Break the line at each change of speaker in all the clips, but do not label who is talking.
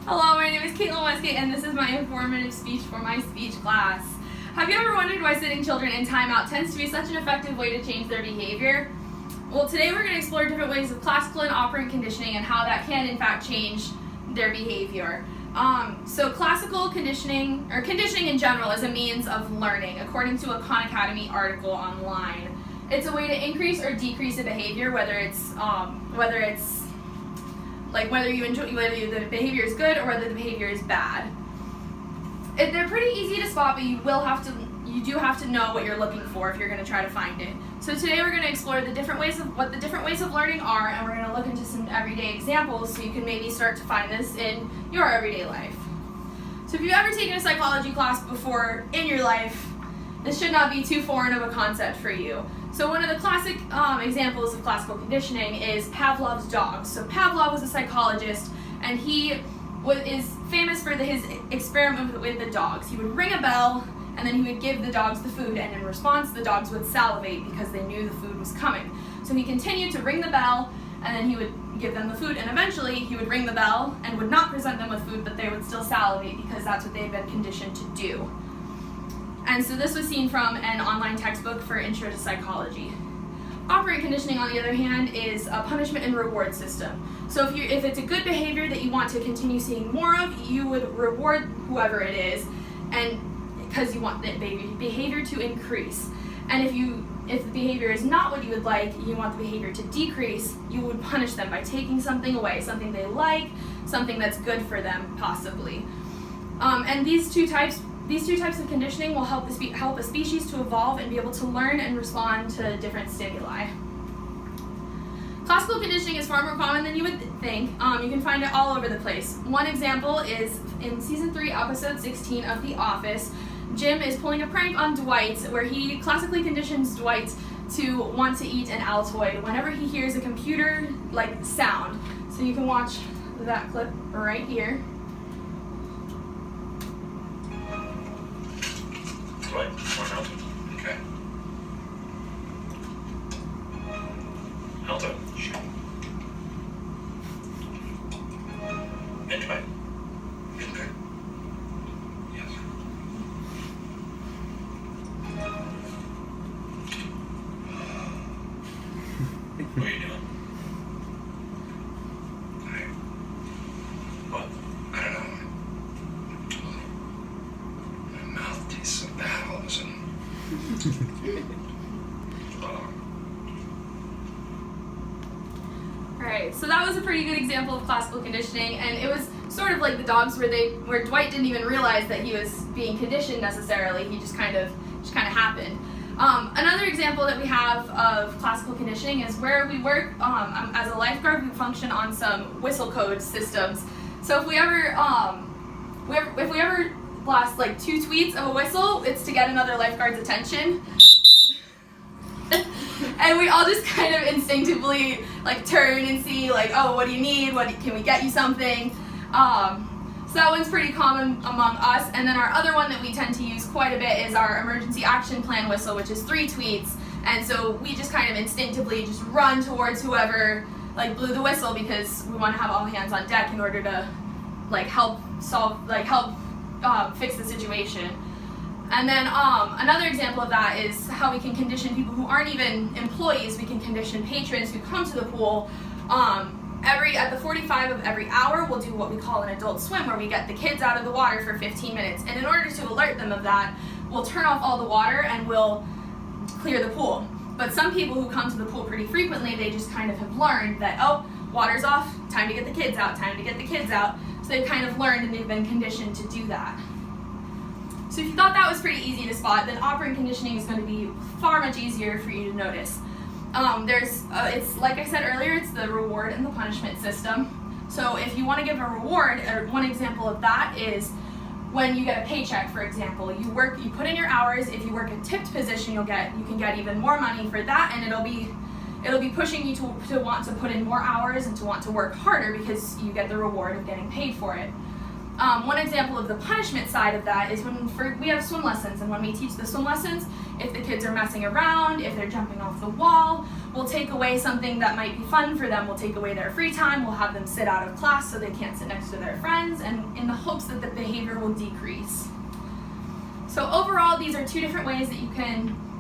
Hello, my name is Caitlin Westgate, and this is my informative speech for my speech class. Have you ever wondered why sitting children in timeout tends to be such an effective way to change their behavior? Well, today we're going to explore different ways of classical and operant conditioning and how that can, in fact, change their behavior. So classical conditioning, or conditioning in general, is a means of learning, according to a Khan Academy article online. It's a way to increase or decrease a behavior, whether the behavior is good or whether the behavior is bad. They're pretty easy to spot, but you do have to know what you're looking for if you're going to try to find it. So today we're going to explore what the different ways of learning are, and we're going to look into some everyday examples so you can maybe start to find this in your everyday life. So if you've ever taken a psychology class before in your life, this should not be too foreign of a concept for you. So one of the classic examples of classical conditioning is Pavlov's dogs. So Pavlov was a psychologist, and he is famous for his experiment with the dogs. He would ring a bell, and then he would give the dogs the food, and in response the dogs would salivate because they knew the food was coming. So he continued to ring the bell, and then he would give them the food, and eventually he would ring the bell and would not present them with food, but they would still salivate because that's what they had been conditioned to do. And so this was seen from an online textbook for Intro to Psychology. Operant conditioning, on the other hand, is a punishment and reward system. So if it's a good behavior that you want to continue seeing more of, you would reward whoever it is, and because you want the behavior to increase. And if the behavior is not what you would like, you want the behavior to decrease, you would punish them by taking something away, something they like, something that's good for them, possibly. And these two types of conditioning will help a species to evolve and be able to learn and respond to different stimuli. Classical conditioning is far more common than you would think. You can find it all over the place. One example is in season 3, episode 16 of The Office. Jim is pulling a prank on Dwight, where he classically conditions Dwight to want to eat an Altoid whenever he hears a computer-like sound. So you can watch that clip right here.
Right, more Alto. Okay. Alto. Sure. And Dwight. Okay. Yes. What are you doing? What? I don't know. My mouth tastes so bad all of a sudden.
Alright, so that was a pretty good example of classical conditioning, and it was sort of like the dogs where Dwight didn't even realize that he was being conditioned necessarily. He just kind of happened. Another example that we have of classical conditioning is where we work as a lifeguard. We function on some whistle code systems. So if we ever blast like 2 tweets of a whistle, it's to get another lifeguard's attention. And we all just kind of instinctively like turn and see like, oh, what do you need? Can we get you something? So that one's pretty common among us. And then our other one that we tend to use quite a bit is our emergency action plan whistle, which is 3 tweets. And so we just kind of instinctively just run towards whoever like blew the whistle because we want to have all hands on deck in order to like help fix the situation. And then another example of that is how we can condition people who aren't even employees. We can condition patrons who come to the pool. At the 45 of every hour, we'll do what we call an adult swim, where we get the kids out of the water for 15 minutes. And in order to alert them of that, we'll turn off all the water and we'll clear the pool. But some people who come to the pool pretty frequently, they just kind of have learned that, oh, water's off, time to get the kids out, time to get the kids out. So they've kind of learned and they've been conditioned to do that. So if you thought that was pretty easy to spot, then operant conditioning is going to be far much easier for you to notice. It's like I said earlier, it's the reward and the punishment system. So if you want to give a reward, one example of that is when you get a paycheck, for example. You put in your hours. If you work a tipped position, you can get even more money for that, and it'll be pushing you to want to put in more hours and to want to work harder because you get the reward of getting paid for it. One example of the punishment side of that is when we have swim lessons, and when we teach the swim lessons, if the kids are messing around, if they're jumping off the wall, we'll take away something that might be fun for them. We'll take away their free time, we'll have them sit out of class so they can't sit next to their friends, and in the hopes that the behavior will decrease. So overall, these are two different ways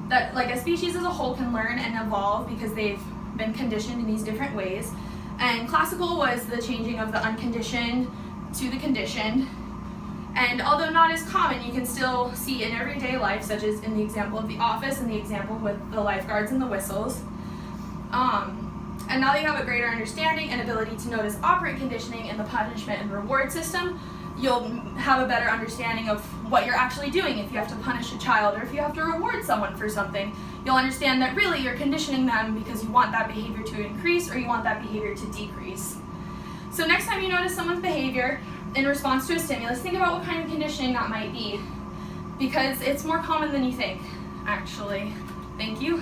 that like a species as a whole can learn and evolve because they've been conditioned in these different ways. And classical was the changing of the unconditioned to the conditioned. And although not as common, you can still see in everyday life, such as in the example of the office and the example with the lifeguards and the whistles. And now that you have a greater understanding and ability to notice operant conditioning in the punishment and reward system, you'll have a better understanding of what you're actually doing. If you have to punish a child or if you have to reward someone for something, you'll understand that really you're conditioning them because you want that behavior to increase or you want that behavior to decrease. So next time you notice someone's behavior in response to a stimulus, think about what kind of conditioning that might be, because it's more common than you think, actually. Thank you.